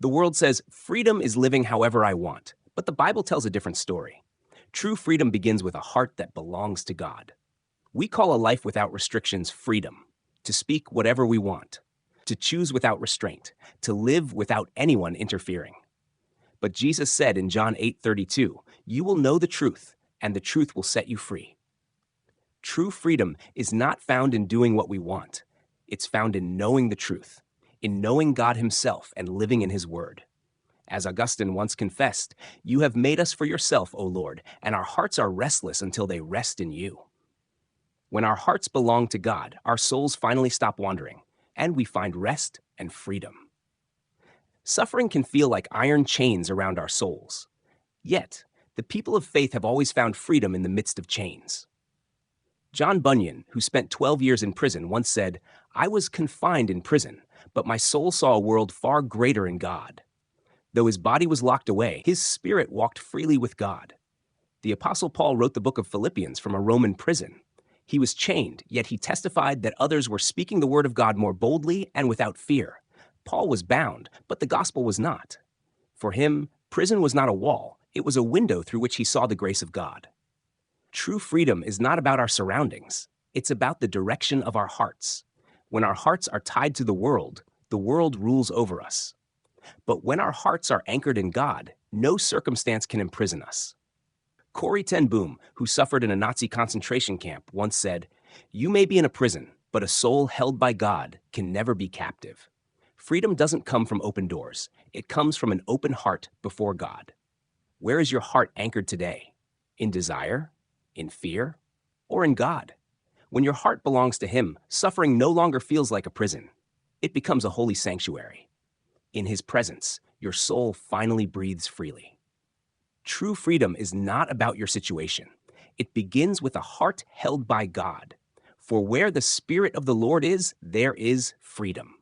The world says freedom is living however I want, but the Bible tells a different story. True freedom begins with a heart that belongs to God. We call a life without restrictions freedom, to speak whatever we want, to choose without restraint, to live without anyone interfering. But Jesus said in John 8:32, "You will know the truth, and the truth will set you free." True freedom is not found in doing what we want. It's found in knowing the truth, in knowing God Himself and living in His Word. As Augustine once confessed, "You have made us for yourself, O Lord, and our hearts are restless until they rest in you." When our hearts belong to God, our souls finally stop wandering, and we find rest and freedom. Suffering can feel like iron chains around our souls. Yet, the people of faith have always found freedom in the midst of chains. John Bunyan, who spent 12 years in prison, once said, "I was confined in prison, but my soul saw a world far greater in God." Though his body was locked away, his spirit walked freely with God. The Apostle Paul wrote the book of Philippians from a Roman prison. He was chained, yet he testified that others were speaking the word of God more boldly and without fear. Paul was bound, but the gospel was not. For him, prison was not a wall, it was a window through which he saw the grace of God. True freedom is not about our surroundings, it's about the direction of our hearts. When our hearts are tied to the world rules over us. But when our hearts are anchored in God, no circumstance can imprison us. Corrie, who suffered in a Nazi concentration camp, once said, "You may be in a prison, but a soul held by God can never be captive." Freedom doesn't come from open doors. It comes from an open heart before God. Where is your heart anchored today? In desire? In fear? Or in God? When your heart belongs to Him, suffering no longer feels like a prison. It becomes a holy sanctuary. In His presence, your soul finally breathes freely. True freedom is not about your situation. It begins with a heart held by God. For where the Spirit of the Lord is, there is freedom.